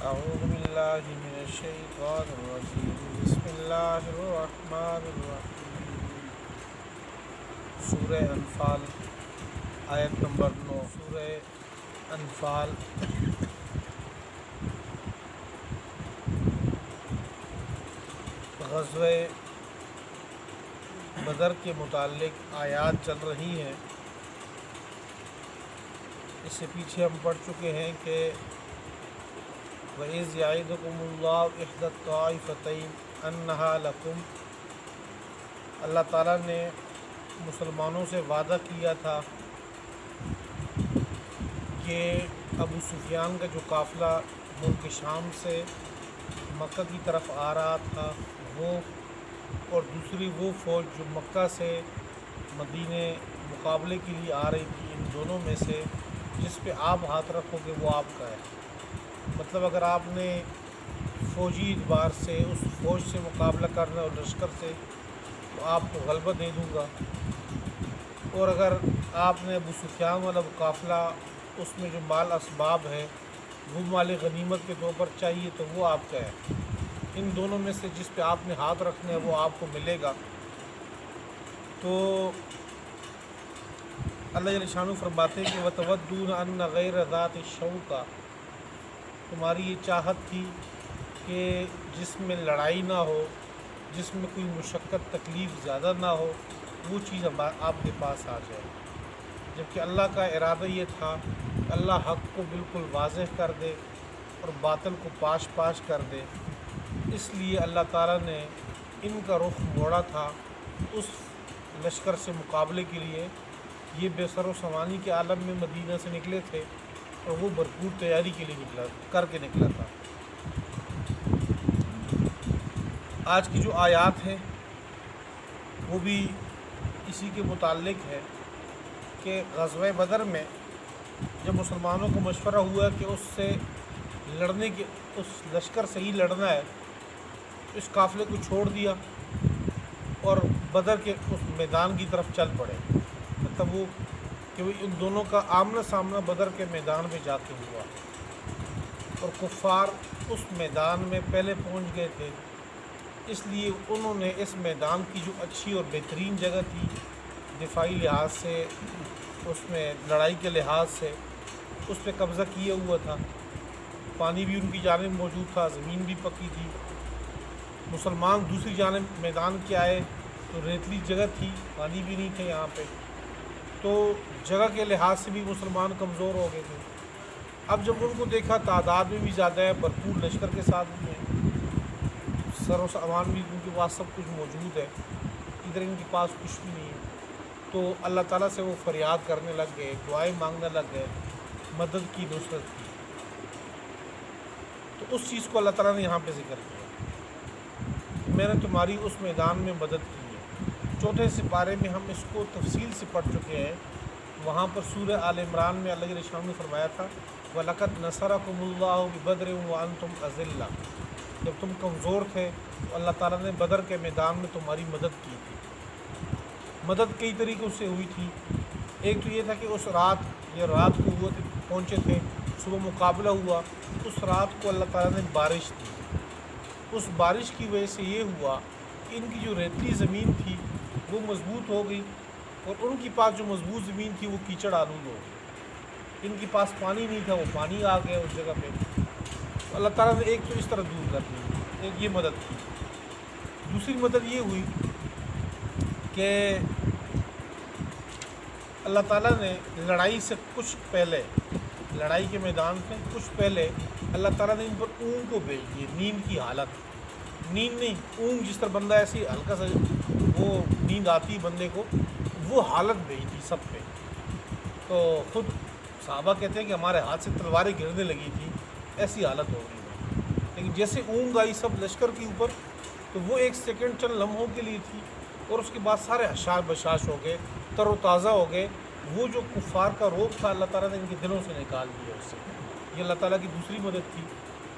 اعوذ باللہ من الشیطان الرجیم بسم اللہ الرحمن الرحیم۔ سورہ انفال آیت نمبر 9۔ سورہ انفال غزوہ بدر کے متعلق آیات چل رہی ہیں۔ اس سے پیچھے ہم پڑھ چکے ہیں کہ وَإِذْ يَعِدُكُمُ اللَّهُ إِحْدَى الطَّائِفَتَيْنِ أَنَّهَا لَكُمْ، اللہ تعالیٰ نے مسلمانوں سے وعدہ کیا تھا کہ ابو سفیان کا جو قافلہ ملک شام سے مکہ کی طرف آ رہا تھا وہ، اور دوسری وہ فوج جو مکہ سے مدینے مقابلے کے لیے آ رہی تھی، ان دونوں میں سے جس پہ آپ ہاتھ رکھو گے وہ آپ کا ہے۔ مطلب اگر آپ نے فوجی اعتبار سے اس فوج سے مقابلہ کرنا اور لشکر سے، تو آپ کو غلبہ دے دوں گا، اور اگر آپ نے ابو سفیان والا قافلہ اس میں جو مال اسباب ہے وہ مال غنیمت کے طور پر چاہیے تو وہ آپ کا ہے۔ ان دونوں میں سے جس پہ آپ نے ہاتھ رکھنا ہے وہ آپ کو ملے گا۔ تو اللہ جل شانہ فرماتے ہیں کہ وَتَوَدُّونَ أَنَّ غَيْرَ ذَاتِ الشَّوْكَةِ، تمہاری یہ چاہت تھی کہ جس میں لڑائی نہ ہو، جس میں کوئی مشقت تکلیف زیادہ نہ ہو، وہ چیز آپ کے پاس آ جائے، جبکہ اللہ کا ارادہ یہ تھا اللہ حق کو بالکل واضح کر دے اور باطل کو پاش پاش کر دے۔ اس لیے اللہ تعالیٰ نے ان کا رخ موڑا تھا اس لشکر سے مقابلے کے لیے۔ یہ بے سر و سامانی کے عالم میں مدینہ سے نکلے تھے اور وہ بھرپور تیاری کے لیے نکلا تھا۔ آج کی جو آیات ہیں وہ بھی اسی کے متعلق ہے کہ غزوہ بدر میں جب مسلمانوں کو مشورہ ہوا کہ اس سے لڑنے کے، اس لشکر سے ہی لڑنا ہے، تو اس قافلے کو چھوڑ دیا اور بدر کے اس میدان کی طرف چل پڑے۔ مطلب وہ کہ ان دونوں کا آمنا سامنا بدر کے میدان میں جا کے ہوا، اور کفار اس میدان میں پہلے پہنچ گئے تھے، اس لیے انہوں نے اس میدان کی جو اچھی اور بہترین جگہ تھی دفاعی لحاظ سے، اس میں لڑائی کے لحاظ سے، اس پہ قبضہ کیا ہوا تھا۔ پانی بھی ان کی جانب موجود تھا، زمین بھی پکی تھی۔ مسلمان دوسری جانب میدان کے آئے تو ریتلی جگہ تھی، پانی بھی نہیں تھے یہاں پہ، تو جگہ کے لحاظ سے بھی مسلمان کمزور ہو گئے تھے۔ اب جب ان کو دیکھا تعداد میں بھی زیادہ ہے، بھرپور لشکر کے ساتھ میں سر و سامان بھی ان کے پاس سب کچھ موجود ہے، ادھر ان کے پاس کچھ بھی نہیں ہے، تو اللہ تعالیٰ سے وہ فریاد کرنے لگ گئے، دعائیں مانگنے لگ گئے مدد کی، نصرت کی۔ تو اس چیز کو اللہ تعالیٰ نے یہاں پہ ذکر کیا، میں نے تمہاری اس میدان میں مدد کی ہے۔ چوتھے سپارے میں ہم اس کو تفصیل سے پڑھ چکے ہیں۔ وہاں پر سورہ آل عمران میں اللہ جل شانہ نے فرمایا تھا وَلَقَدْ نَصَرَكُمُ اللَّهُ بِبَدْرٍ وَأَنْتُمْ أَذِلَّةٌ، جب تم کمزور تھے تو اللہ تعالیٰ نے بدر کے میدان میں تمہاری مدد کی تھی۔ مدد کئی طریقوں سے ہوئی تھی۔ ایک تو یہ تھا کہ اس رات، یہ رات کو وہ پہنچے تھے، صبح مقابلہ ہوا، اس رات کو اللہ تعالیٰ نے بارش دی۔ اس بارش کی وجہ سے یہ ہوا کہ ان کی جو ریتلی زمین تھی وہ مضبوط ہو گئی، اور ان کے پاس جو مضبوط زمین تھی وہ کیچڑ آلود ہو گئی۔ ان کے پاس پانی نہیں تھا، وہ پانی آ گیا اس جگہ پہ۔ تو اللہ تعالیٰ نے ایک تو اس طرح دور کر دی، ایک یہ مدد کی۔ دوسری مدد یہ ہوئی کہ اللہ تعالیٰ نے لڑائی سے کچھ پہلے، لڑائی کے میدان سے کچھ پہلے اللہ تعالیٰ نے ان پر اونگ کو بھیج دیے، نیند کی حالت، نیند نہیں، اونگ جس طرح بندہ ایسی ہلکا سا وہ نیند آتی بندے کو، وہ حالت بھیج دی سب پہ۔ تو خود صحابہ کہتے ہیں کہ ہمارے ہاتھ سے تلواریں گرنے لگی تھی، ایسی حالت ہو گئی۔ لیکن جیسے اونگ آئی سب لشکر کے اوپر، تو وہ ایک سیکنڈ چند لمحوں کے لیے تھی، اور اس کے بعد سارے حشار بشاش ہو گئے، تر و تازہ ہو گئے۔ وہ جو کفار کا روب تھا اللہ تعالیٰ نے ان کے دلوں سے نکال دیا اس سے۔ یہ اللہ تعالیٰ کی دوسری مدد تھی۔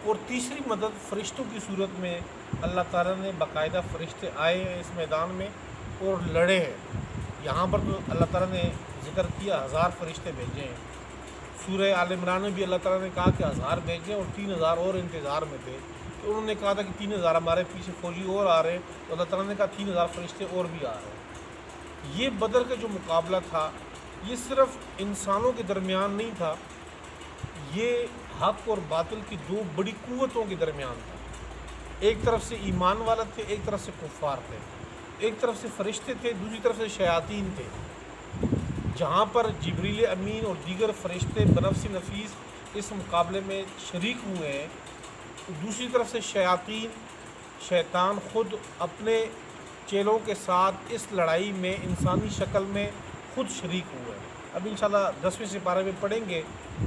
اور تیسری مدد فرشتوں کی صورت میں اللہ تعالیٰ نے باقاعدہ فرشتے آئے ہیں اس میدان میں اور لڑے ہیں۔ یہاں پر تو اللہ تعالیٰ نے ذکر کیا 1000 فرشتے بھیجے ہیں، سورہ آل عمران میں بھی اللہ تعالیٰ نے کہا کہ 1000 بھیجیں اور 3000 اور انتظار میں تھے، تو انہوں نے کہا تھا کہ 3000 ہمارے پیچھے فوجی اور آ رہے ہیں، تو اللہ تعالیٰ نے کہا 3000 فرشتے اور بھی آ رہے ہیں۔ یہ بدر کا جو مقابلہ تھا یہ صرف انسانوں کے درمیان نہیں تھا، یہ حق اور باطل کی دو بڑی قوتوں کے درمیان تھا۔ ایک طرف سے ایمان والا تھے، ایک طرف سے کفار تھے، ایک طرف سے فرشتے تھے، دوسری طرف سے شیاطین تھے۔ جہاں پر جبریل امین اور دیگر فرشتے بنفس نفیس اس مقابلے میں شریک ہوئے ہیں، تو دوسری طرف سے شیطان خود اپنے چیلوں کے ساتھ اس لڑائی میں انسانی شکل میں خود شریک ہوئے ہیں۔ اب انشاءاللہ 10ویں سپارے میں پڑھیں گے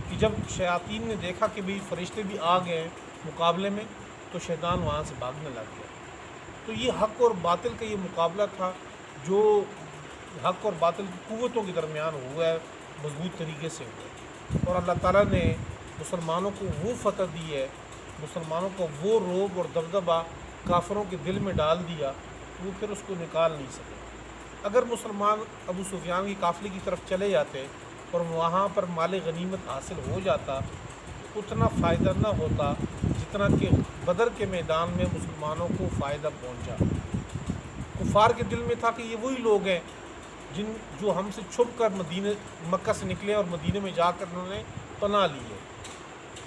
کہ جب شیاطین نے دیکھا کہ بھی فرشتے بھی آ گئے ہیں مقابلے میں، تو شیطان وہاں سے بھاگنے لگ گیا۔ تو یہ حق اور باطل کا یہ مقابلہ تھا جو حق اور باطل کی قوتوں کے درمیان ہوا ہے، مضبوط طریقے سے ہوا ہے، اور اللہ تعالیٰ نے مسلمانوں کو وہ فتح دی ہے، مسلمانوں کو وہ رعب اور دبدبہ کافروں کے دل میں ڈال دیا کہ وہ پھر اس کو نکال نہیں سکے۔ اگر مسلمان ابو سفیان کی قافلے کی طرف چلے جاتے اور وہاں پر مال غنیمت حاصل ہو جاتا تو اتنا فائدہ نہ ہوتا جتنا کہ بدر کے میدان میں مسلمانوں کو فائدہ پہنچا۔ کفار کے دل میں تھا کہ یہ وہی لوگ ہیں جو ہم سے چھپ کر مکہ سے نکلے اور مدینے میں جا کر انہوں نے پناہ لی ہے۔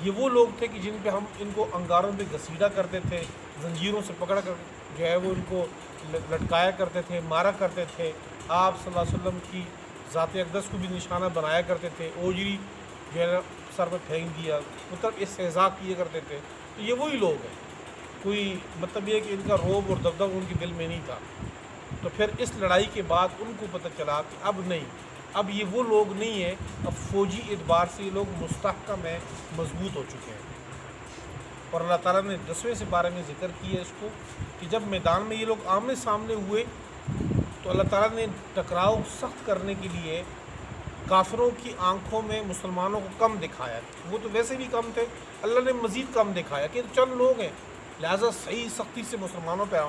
یہ وہ لوگ تھے کہ جن پہ ہم ان کو انگاروں پہ گھسیٹا کرتے تھے، زنجیروں سے پکڑ کر جو ہے وہ ان کو لٹکایا کرتے تھے، مارا کرتے تھے، آپ صلی اللہ علیہ وسلم کی ذات اقدس کو بھی نشانہ بنایا کرتے تھے، اوجری جو ہے سر پہ پھینک دیا، مطلب استہزاء کیے کرتے تھے۔ تو یہ وہی لوگ ہیں، کوئی مطلب یہ کہ ان کا رعب اور دبدبہ ان کے دل میں نہیں تھا۔ تو پھر اس لڑائی کے بعد ان کو پتہ چلا کہ اب نہیں، اب یہ وہ لوگ نہیں ہیں، اب فوجی اعتبار سے یہ لوگ مستحکم ہیں، مضبوط ہو چکے ہیں۔ اور اللہ تعالیٰ نے 10ویں سپارے میں ذکر کیا اس کو کہ جب میدان میں یہ لوگ آمنے سامنے ہوئے تو اللہ تعالیٰ نے ٹکراؤ سخت کرنے کے لیے کافروں کی آنکھوں میں مسلمانوں کو کم دکھایا۔ وہ تو ویسے بھی کم تھے، اللہ نے مزید کم دکھایا کہ چند لوگ ہیں، لہٰذا صحیح سختی سے مسلمانوں پہ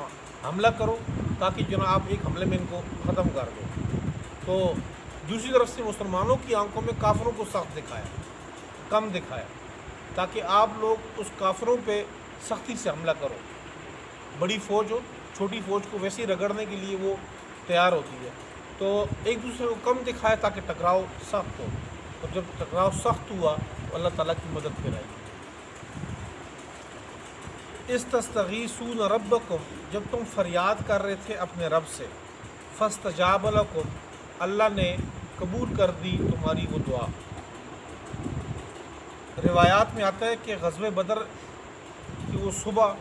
حملہ کرو تاکہ جناب ایک حملے میں ان کو ختم کر دو۔ تو دوسری طرف سے مسلمانوں کی آنکھوں میں کافروں کو سخت دکھایا، کم دکھایا، تاکہ آپ لوگ اس کافروں پہ سختی سے حملہ کرو۔ بڑی فوج ہو، چھوٹی فوج کو ویسے ہی رگڑنے کے لیے وہ تیار ہوتی ہے، تو ایک دوسرے کو کم دکھایا تاکہ ٹکراؤ سخت ہو، اور جب ٹکراؤ سخت ہوا تو اللہ تعالیٰ کی مدد پھر آئی۔ استستغیثون ربکم، جب تم فریاد کر رہے تھے اپنے رب سے، فاستجاب لکم، اللہ نے قبول کر دی تمہاری وہ دعا۔ روایات میں آتا ہے کہ غزوہ بدر کی وہ صبح،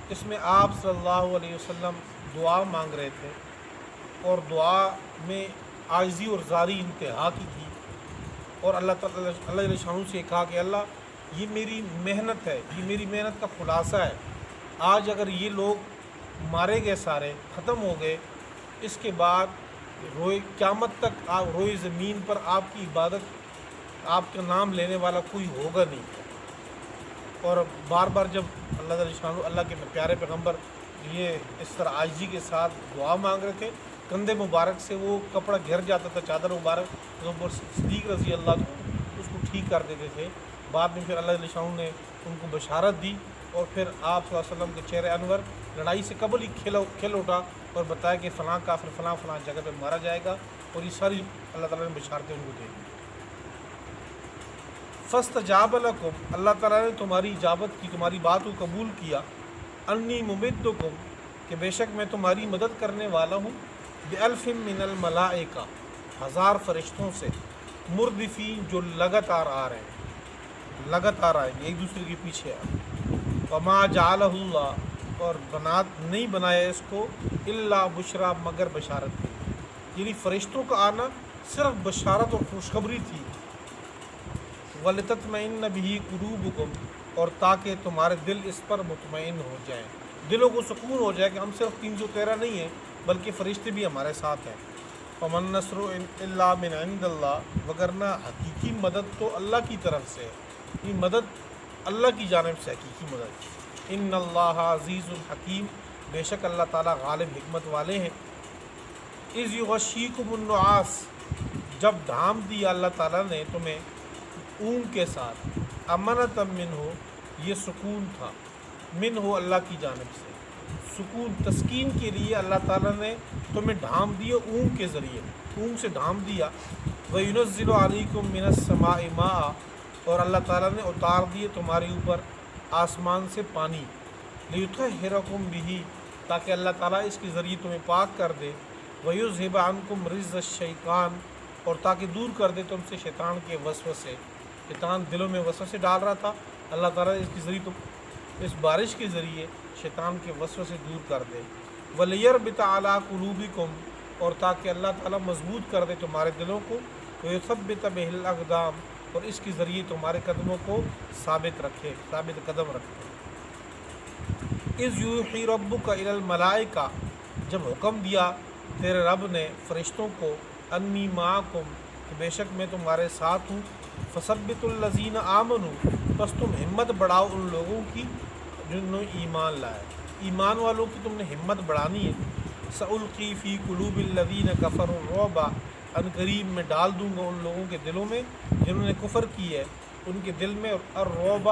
اس میں آپ صلی اللہ علیہ وسلم دعا مانگ رہے تھے، اور دعا میں عاجزی اور زاری انتہا کی تھی، اور اللہ تعالیٰ اللہ شانہ سے کہا کہ اللہ یہ میری محنت ہے، یہ میری محنت کا خلاصہ ہے، آج اگر یہ لوگ مارے گئے، سارے ختم ہو گئے، اس کے بعد قیامت تک روئے زمین پر آپ کی عبادت، آپ کا نام لینے والا کوئی ہوگا نہیں۔ اور بار بار جب اللہ کے پیارے پیغمبر یہ اس طرح عاجزی کے ساتھ دعا مانگ رہے تھے، کندھے مبارک سے وہ کپڑا گھر جاتا تھا، چادر مبارک، تو صدیق رضی اللہ عنہ اس کو ٹھیک کر دیتے تھے۔ بعد میں پھر اللہ شاہ نے ان کو بشارت دی، اور پھر آپ صلی اللہ علیہ وسلم کے چہرے انور لڑائی سے قبل ہی کھل اٹھا اور بتایا کہ فلاں کافر فلاں فلاں جگہ پہ مارا جائے گا، اور یہ ساری اللہ تعالیٰ نے بشارتیں ان کو دے دی۔ فاستجاب لکم، اللہ تعالیٰ نے تمہاری اجابت کی، تمہاری بات کو قبول کیا۔ انی ممدکم، کہ بے شک میں تمہاری مدد کرنے والا ہوں، بألف من الملائکہ، 1000 فرشتوں سے، مردفین، جو لگاتار آ رہے ہیں، لگاتار آئیں گے، ایک دوسرے کے پیچھے آئیں۔ وما جعلہ اللہ، اور نہیں بنایا اس کو، الا بشرا، مگر بشارت کے لیے، یعنی فرشتوں کا آنا صرف بشارت اور خوشخبری تھی۔ وَلِتَطْمَئِنَّ بِهِ قُلُوبُكُمْ، اور تاکہ تمہارے دل اس پر مطمئن ہو جائیں، دلوں کو سکون ہو جائے کہ ہم صرف 313 نہیں ہیں بلکہ فرشتے بھی ہمارے ساتھ ہیں۔ فَمَن نَّصْرُ إِلَّا مِنْ عِنْدِ اللَّهِ، وگرنہ حقیقی مدد تو اللہ کی طرف سے، یہ مدد اللہ کی جانب سے حقیقی مدد۔ ان اللہ عزیز الحکیم، بے شک اللہ تعالیٰ غالب حکمت والے ہیں۔ اذ یغشیکم النعاس، جب ڈھانپ دیا اللہ تعالیٰ نے تمہیں اونگ کے ساتھ، امنۃ من ہو، یہ سکون تھا، من ہو اللہ کی جانب سے، سکون تسکین کے لیے اللہ تعالیٰ نے تمہیں ڈھانپ دیا اونگ کے ذریعے، اونگ سے ڈھانپ دیا۔ وَيُنَزِّلُ عَلَيْكُم مِّنَ السَّمَاءِ مَاءً، اور اللہ تعالیٰ نے اتار دیے تمہارے اوپر آسمان سے پانی، لِيُطَهِّرَكُم بِهِ، تاکہ اللہ تعالیٰ اس کے ذریعے تمہیں پاک کر دے، وَيُذْهِبَ عَنكُم رِجْزَ الشَّيْطَانِ، اور تاکہ دور کر دے تم سے شیطان کے وسوسے، شیطان دلوں میں وسوسے ڈال رہا تھا، اللہ تعالیٰ اس کے ذریعے اس بارش کے ذریعے شیطان کے وسوسے دور کر دے۔ وَلِيَرْبِطَ عَلَىٰ قُلُوبِكُمْ، اور تاکہ اللہ تعالیٰ مضبوط کر دے تمہارے دلوں کو، وَيُثَبِّتَ بِهِ الْأَقْدَامَ، اور اس کے ذریعے تمہارے قدموں کو ثابت رکھے، ثابت قدم رکھے۔ اِذْ يُوحِي رَبُّكَ إِلَى الْمَلَائِكَةِ، جب حکم دیا تیرے رب نے فرشتوں کو، اَنِّي مَعَكُمْ، کہ بے شک میں تمہارے ساتھ ہوں، فَثَبِّتُوا الَّذِينَ آمَنُوا، بس تم ہمت بڑھاؤ ان لوگوں کی جنہوں نے ایمان لایا، ایمان والوں کی تم نے ہمت بڑھانی ہے۔ سَأُلْقِي فِي قُلُوبِ الَّذِينَ كَفَرُوا الرُّعْبَ، ان قریب میں ڈال دوں گا ان لوگوں کے دلوں میں جنہوں نے کفر کی ہے، ان کے دل میں الرعب،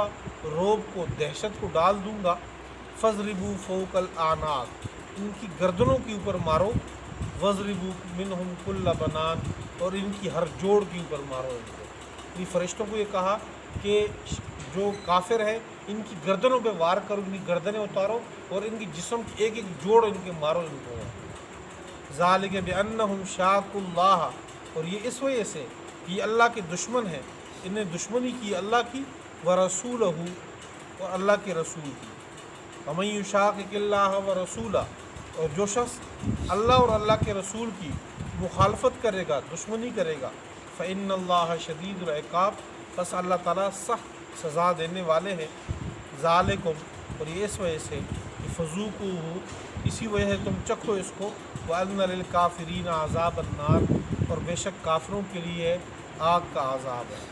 روب کو، دہشت کو ڈال دوں گا۔ فَاضْرِبُوا فَوْقَ الْأَعْنَاقِ، ان کی گردنوں کے اوپر مارو، وَاضْرِبُوا مِنْهُمْ كُلَّ بَنَانٍ، اور ان کی ہر جوڑ کے اوپر مارو ان کو۔ یہ فرشتوں کو یہ کہا کہ جو کافر ہے ان کی گردنوں پہ وار کرو، ان کی گردنیں اتارو، اور ان کی جسم کی ایک ایک جوڑ ان کے مارو ان کو۔ ذَلِكَ بِأَنَّهُمْ شَاقُّوا اللَّهَ، اور یہ اس وجہ سے کہ یہ اللہ کے دشمن ہیں، انہیں دشمنی کی اللہ کی، وَرَسُولَهُ، اور اللہ کے رسول کی۔ وَمَن يُشَاقِقِ اللَّهَ وَرَسُولَهُ، اور جو شخص اللہ اور اللہ کے رسول کی مخالفت کرے گا، دشمنی کرے گا، فَإِنَّ اللَّهَ شَدِيدُ الْعِقَابِ، بس اللہ تعالیٰ سخت سزا دینے والے ہیں۔ ذالکم، اور یہ اس وجہ سے کہ فذوقوہ، اسی وجہ سے تم چکھو اس کو، وَأَنَّ لِلْكَافِرِينَ عَذَابَ النَّارِ، اور بے شک کافروں کے لیے آگ کا عذاب ہے۔